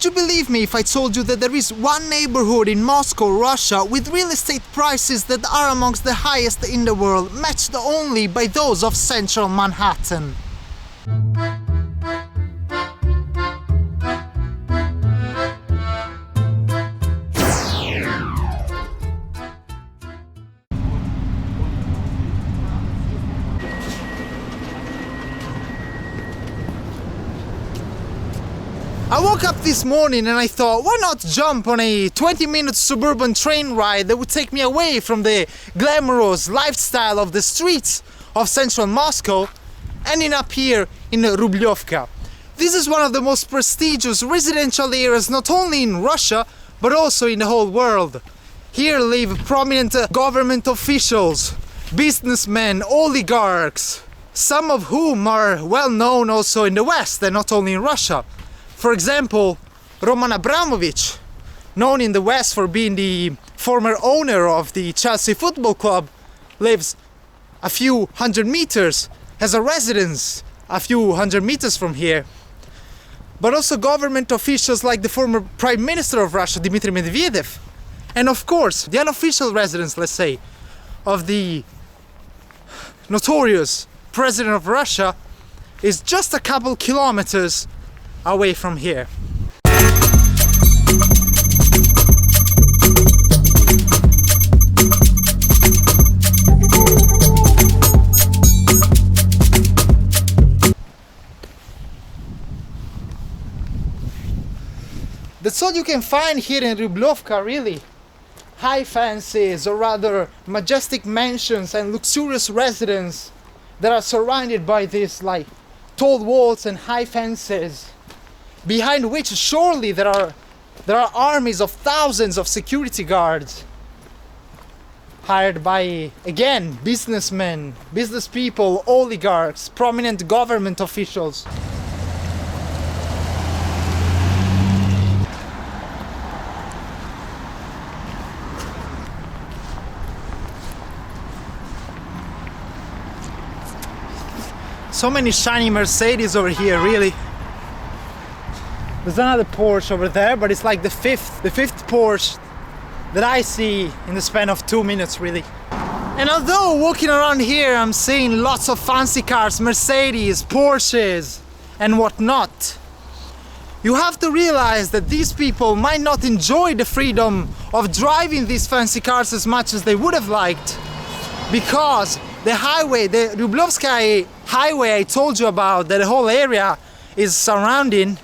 Would you believe me if I told you that there is one neighborhood in Moscow, Russia, with real estate prices that are amongst the highest in the world, matched only by those of central Manhattan? I woke up this morning and I thought, why not jump on a 20-minute suburban train ride that would take me away from the glamorous lifestyle of the streets of central Moscow, ending up here in Rublyovka. This is one of the most prestigious residential areas not only in Russia but also in the whole world. Here live prominent government officials, businessmen, oligarchs, some of whom are well known also in the West and not only in Russia. For example, Roman Abramovich, known in the West for being the former owner of the Chelsea football club, lives a few hundred meters, has a residence a few hundred meters from here. But also government officials like the former Prime Minister of Russia, Dmitry Medvedev, and of course the unofficial residence, let's say, of the notorious President of Russia is just a couple kilometers away from here. That's all you can find here in Rublyovka, really. High fences, or rather majestic mansions and luxurious residences that are surrounded by these tall walls and high fences, behind which surely there are armies of thousands of security guards hired by, again, businessmen, business people, oligarchs, prominent government officials. So many shiny Mercedes over here, really. There's another Porsche over there, but it's like the fifth Porsche that I see in the span of 2 minutes, really. And although walking around here I'm seeing lots of fancy cars, Mercedes, Porsches and whatnot, you have to realize that these people might not enjoy the freedom of driving these fancy cars as much as they would have liked, because the highway, the Rublyovskoe Highway I told you about, that the whole area is surrounding,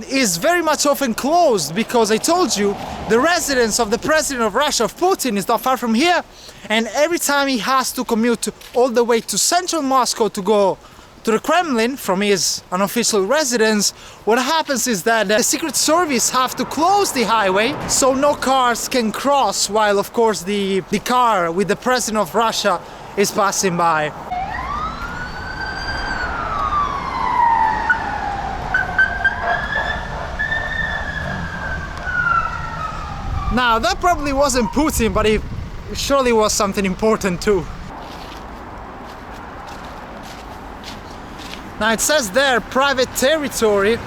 is very much often closed, because I told you the residence of the President of Russia, of Putin, is not far from here, and every time he has to commute all the way to central Moscow to go to the Kremlin from his unofficial residence, what happens is that the Secret Service have to close the highway so no cars can cross, while of course the car with the President of Russia is passing by. Now, that probably wasn't Putin, but it surely was something important too. Now it says there, private territory.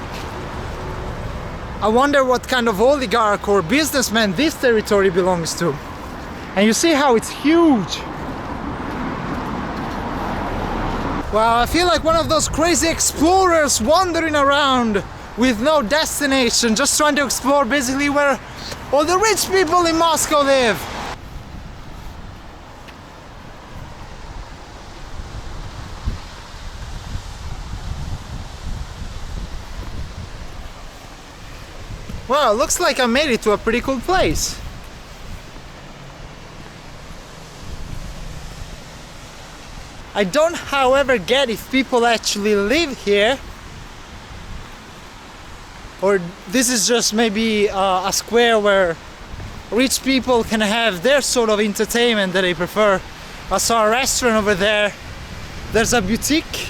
I wonder what kind of oligarch or businessman this territory belongs to. And you see how it's huge. Well, I feel like one of those crazy explorers wandering around with no destination, just trying to explore basically where all the rich people in Moscow live. Well, looks like I made it to a pretty cool place. I don't, however, get if people actually live here, or this is just maybe a square where rich people can have their sort of entertainment that they prefer. I saw a restaurant over there. There's a boutique,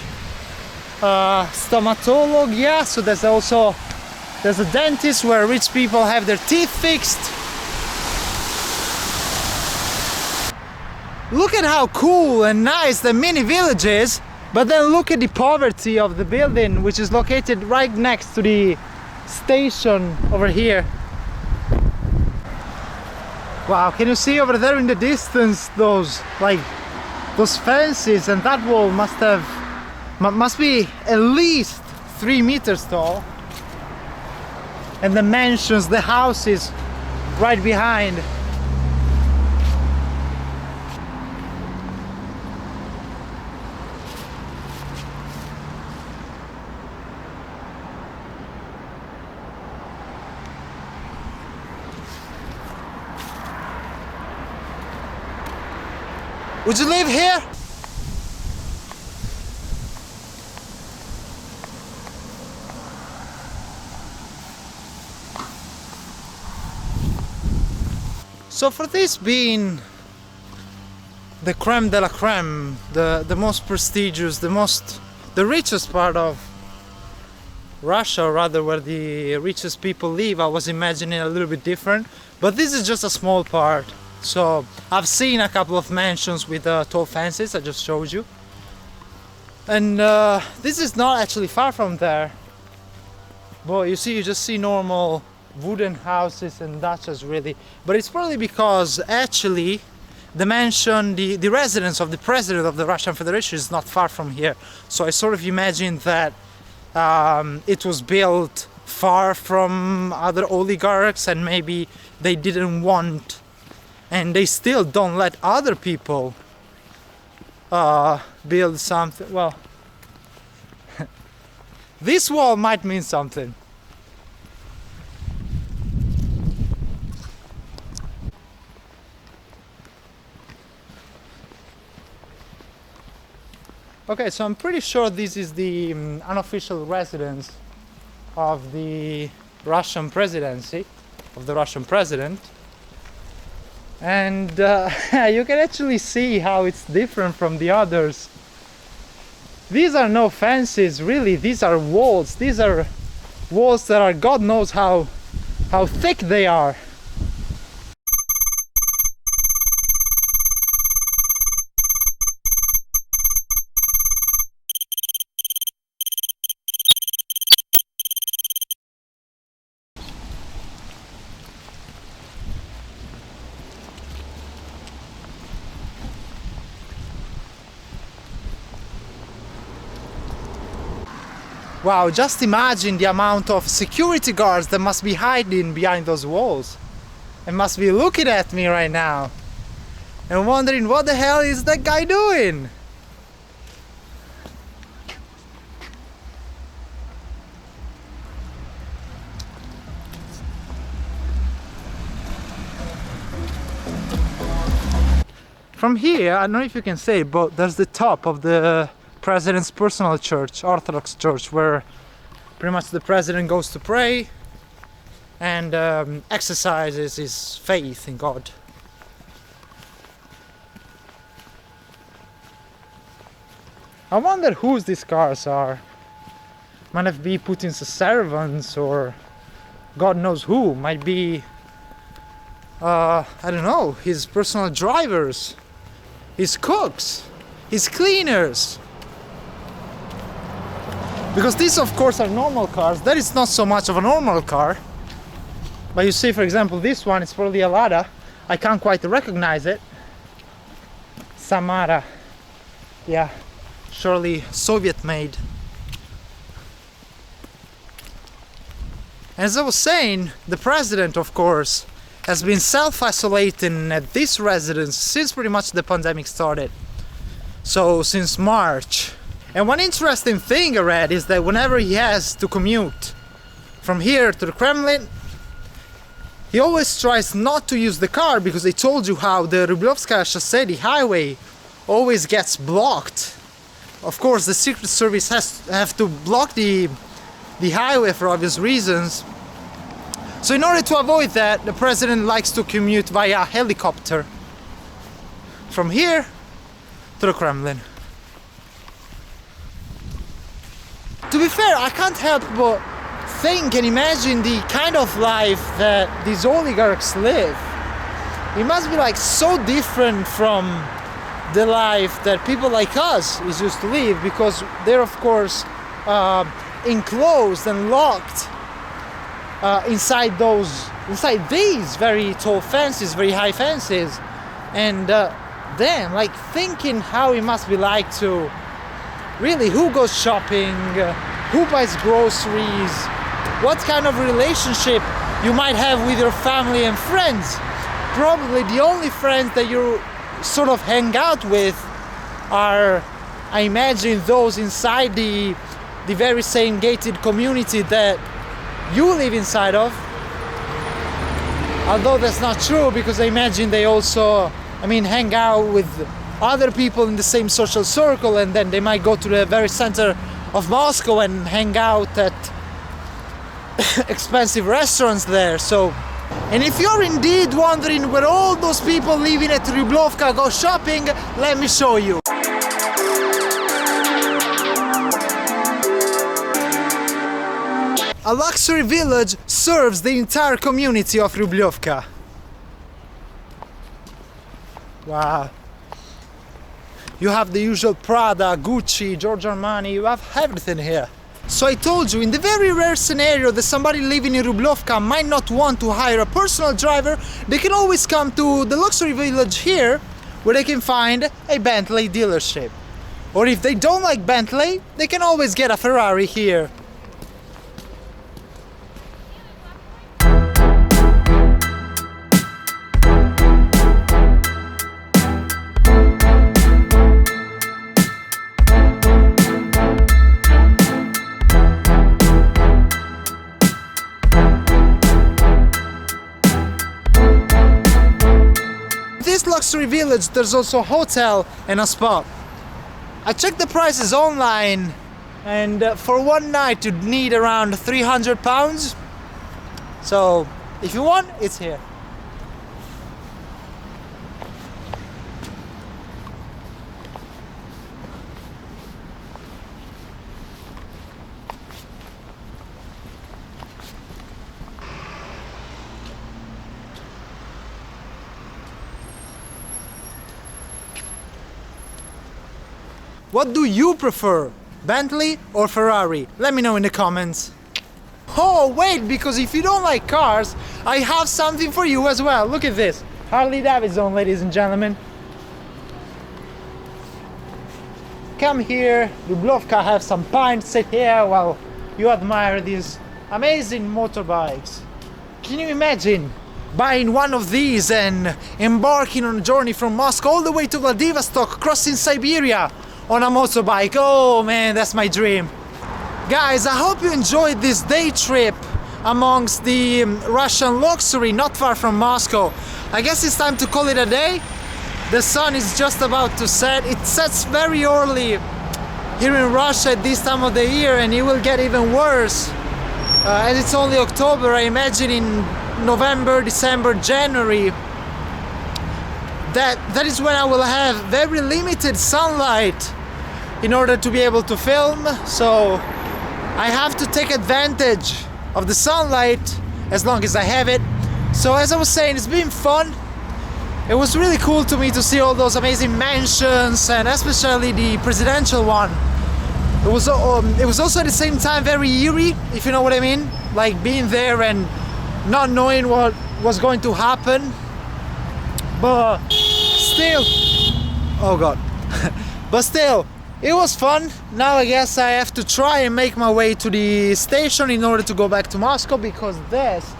stomatolog, yeah, so there's a dentist where rich people have their teeth fixed. Look at how cool and nice the mini village is, but then look at the poverty of the building, which is located right next to the station over here. Wow, can you see over there in the distance those fences, and that wall must be at least 3 meters tall, and the mansions, the houses right behind. Would you live here? So for this being the creme de la creme, the most prestigious, the richest part of Russia, or rather where the richest people live, I was imagining a little bit different, but this is just a small part. So I've seen a couple of mansions with tall fences, I just showed you, and this is not actually far from there. But you just see normal wooden houses and dachas really, but it's probably because actually the mansion, the residence of the president of the Russian Federation is not far from here. So I sort of imagine that it was built far from other oligarchs, and maybe they didn't want, and they still don't let other people build something. Well, this wall might mean something. Okay, so I'm pretty sure this is the unofficial residence of the Russian presidency, of the Russian president. And you can actually see how it's different from the others. These are no fences, really. These are walls. These are walls that are, God knows how thick they are. Wow, just imagine the amount of security guards that must be hiding behind those walls and must be looking at me right now and wondering what the hell is that guy doing? From here, I don't know if you can say, but there's the top of the president's personal church, Orthodox church, where pretty much the president goes to pray and exercises his faith in God. I wonder whose these cars are. Might have be Putin's servants, or God knows who. Might be, I don't know, his personal drivers, his cooks, his cleaners. Because these of course are normal cars. That is not so much of a normal car. But you see, for example, this one is probably a Lada. I can't quite recognize it. Samara. Yeah, surely Soviet made. As I was saying, the president of course has been self-isolating at this residence since pretty much the pandemic started. So since March. And one interesting thing I read is that whenever he has to commute from here to the Kremlin, he always tries not to use the car, because they told you how the Rublyovskoe Highway always gets blocked. Of course, the Secret Service have to block the highway for obvious reasons. So in order to avoid that, the president likes to commute via helicopter from here to the Kremlin. To be fair, I can't help but think and imagine the kind of life that these oligarchs live. It must be like so different from the life that people like us is used to live, because they're of course enclosed and locked inside these very tall fences, very high fences, and then like thinking how it must be like to really, who goes shopping, who buys groceries, what kind of relationship you might have with your family and friends. Probably the only friends that you sort of hang out with are, I imagine, those inside the very same gated community that you live inside of. Although that's not true, because I imagine they also, hang out with other people in the same social circle, and then they might go to the very center of Moscow and hang out at expensive restaurants there. So, and if you're indeed wondering where all those people living at Rublyovka go shopping, let me show you. A luxury village serves the entire community of Rublyovka. Wow. You have the usual Prada, Gucci, Giorgio Armani, you have everything here. So I told you, in the very rare scenario that somebody living in Rublyovka might not want to hire a personal driver, they can always come to the luxury village here, where they can find a Bentley dealership. Or if they don't like Bentley, they can always get a Ferrari here. This luxury village, there's also a hotel and a spa. I checked the prices online, and for one night you'd need around £300. So if you want, it's here. What do you prefer, Bentley or Ferrari? Let me know in the comments. Oh wait, because if you don't like cars, I have something for you as well. Look at this, Harley Davidson, ladies and gentlemen. Come here, Rublyovka, have some pints, sit here while you admire these amazing motorbikes. Can you imagine buying one of these and embarking on a journey from Moscow all the way to Vladivostok, crossing Siberia on a motorbike? Oh man, that's my dream. Guys, I hope you enjoyed this day trip amongst the Russian luxury not far from Moscow. I guess it's time to call it a day. The sun is just about to set. It sets very early here in Russia at this time of the year, and it will get even worse as it's only October. I imagine in November, December, January, that is when I will have very limited sunlight in order to be able to film. So I have to take advantage of the sunlight as long as I have it. So as I was saying, it's been fun. It was really cool to me to see all those amazing mansions, and especially the presidential one. It was also at the same time very eerie, if you know what I mean. Like being there and not knowing what was going to happen. But still, oh god. But still, it was fun. Now I guess I have to try and make my way to the station in order to go back to Moscow, because this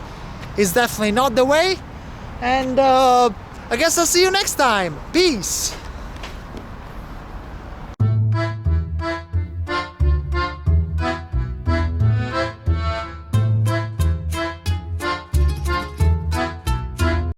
is definitely not the way. And I guess I'll see you next time. Peace.